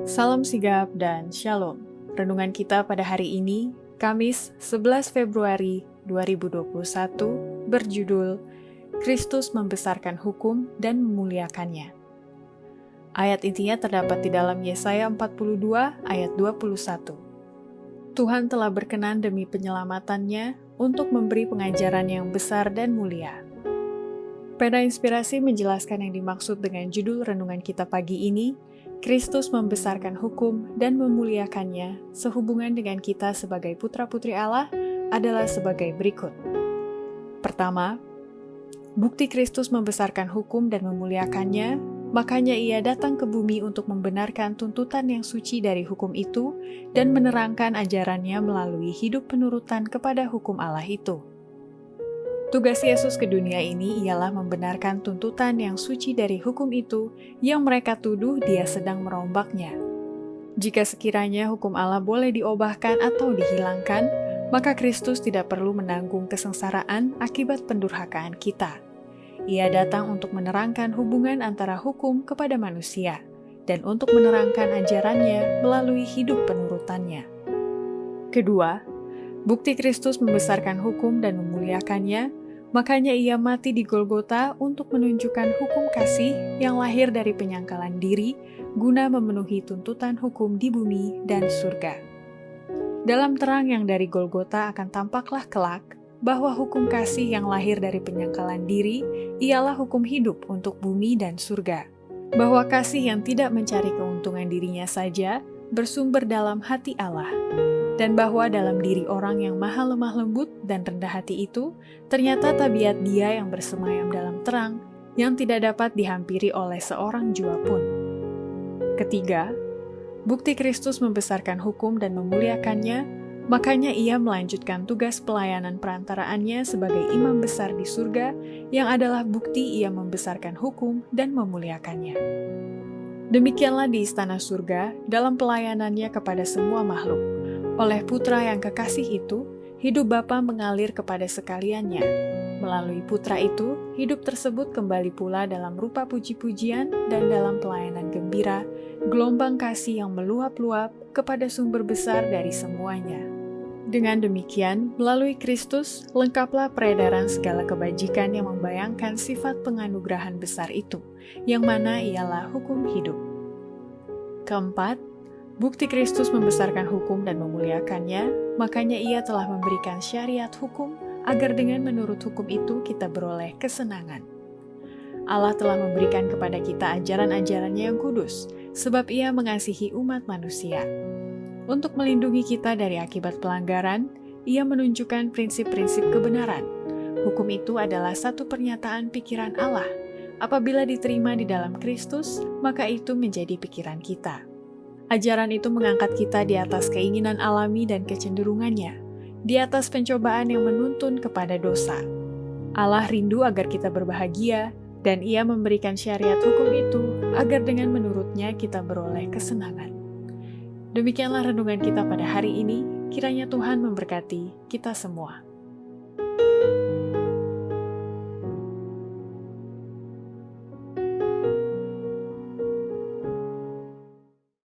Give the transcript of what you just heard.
Salam sigap dan shalom. Renungan kita pada hari ini, Kamis 11 Februari 2021, berjudul Kristus membesarkan hukum dan memuliakannya. Ayat intinya terdapat di dalam Yesaya 42 ayat 21. Tuhan telah berkenan demi penyelamatannya untuk memberi pengajaran yang besar dan mulia. Pena Inspirasi menjelaskan yang dimaksud dengan judul renungan kita pagi ini, Kristus membesarkan hukum dan memuliakannya sehubungan dengan kita sebagai putra-putri Allah adalah sebagai berikut. Pertama, bukti Kristus membesarkan hukum dan memuliakannya, makanya ia datang ke bumi untuk membenarkan tuntutan yang suci dari hukum itu dan menerangkan ajarannya melalui hidup penurutan kepada hukum Allah itu. Tugas Yesus ke dunia ini ialah membenarkan tuntutan yang suci dari hukum itu yang mereka tuduh dia sedang merombaknya. Jika sekiranya hukum Allah boleh diobahkan atau dihilangkan, maka Kristus tidak perlu menanggung kesengsaraan akibat pendurhakaan kita. Ia datang untuk menerangkan hubungan antara hukum kepada manusia dan untuk menerangkan ajarannya melalui hidup penurutannya. Kedua, bukti Kristus membesarkan hukum dan memuliakannya, makanya ia mati di Golgota untuk menunjukkan hukum kasih yang lahir dari penyangkalan diri guna memenuhi tuntutan hukum di bumi dan surga. Dalam terang yang dari Golgota akan tampaklah kelak bahwa hukum kasih yang lahir dari penyangkalan diri ialah hukum hidup untuk bumi dan surga. Bahwa kasih yang tidak mencari keuntungan dirinya saja bersumber dalam hati Allah. Dan bahwa dalam diri orang yang maha lemah lembut dan rendah hati itu, ternyata tabiat dia yang bersemayam dalam terang, yang tidak dapat dihampiri oleh seorang jua pun. Ketiga, bukti Kristus membesarkan hukum dan memuliakannya, makanya ia melanjutkan tugas pelayanan perantaraannya sebagai imam besar di surga, yang adalah bukti ia membesarkan hukum dan memuliakannya. Demikianlah di istana surga dalam pelayanannya kepada semua makhluk. Oleh Putra yang kekasih itu, hidup Bapa mengalir kepada sekaliannya. Melalui Putra itu, hidup tersebut kembali pula dalam rupa puji-pujian dan dalam pelayanan gembira, gelombang kasih yang meluap-luap kepada sumber besar dari semuanya. Dengan demikian, melalui Kristus, lengkaplah peredaran segala kebajikan yang membayangkan sifat penganugerahan besar itu, yang mana ialah hukum hidup. Keempat, bukti Kristus membesarkan hukum dan memuliakannya, makanya ia telah memberikan syariat hukum agar dengan menurut hukum itu kita beroleh kesenangan. Allah telah memberikan kepada kita ajaran-ajarannya yang kudus, sebab ia mengasihi umat manusia. Untuk melindungi kita dari akibat pelanggaran, ia menunjukkan prinsip-prinsip kebenaran. Hukum itu adalah satu pernyataan pikiran Allah. Apabila diterima di dalam Kristus, maka itu menjadi pikiran kita. Ajaran itu mengangkat kita di atas keinginan alami dan kecenderungannya, di atas pencobaan yang menuntun kepada dosa. Allah rindu agar kita berbahagia, dan ia memberikan syariat hukum itu agar dengan menurutnya kita beroleh kesenangan. Demikianlah renungan kita pada hari ini, kiranya Tuhan memberkati kita semua.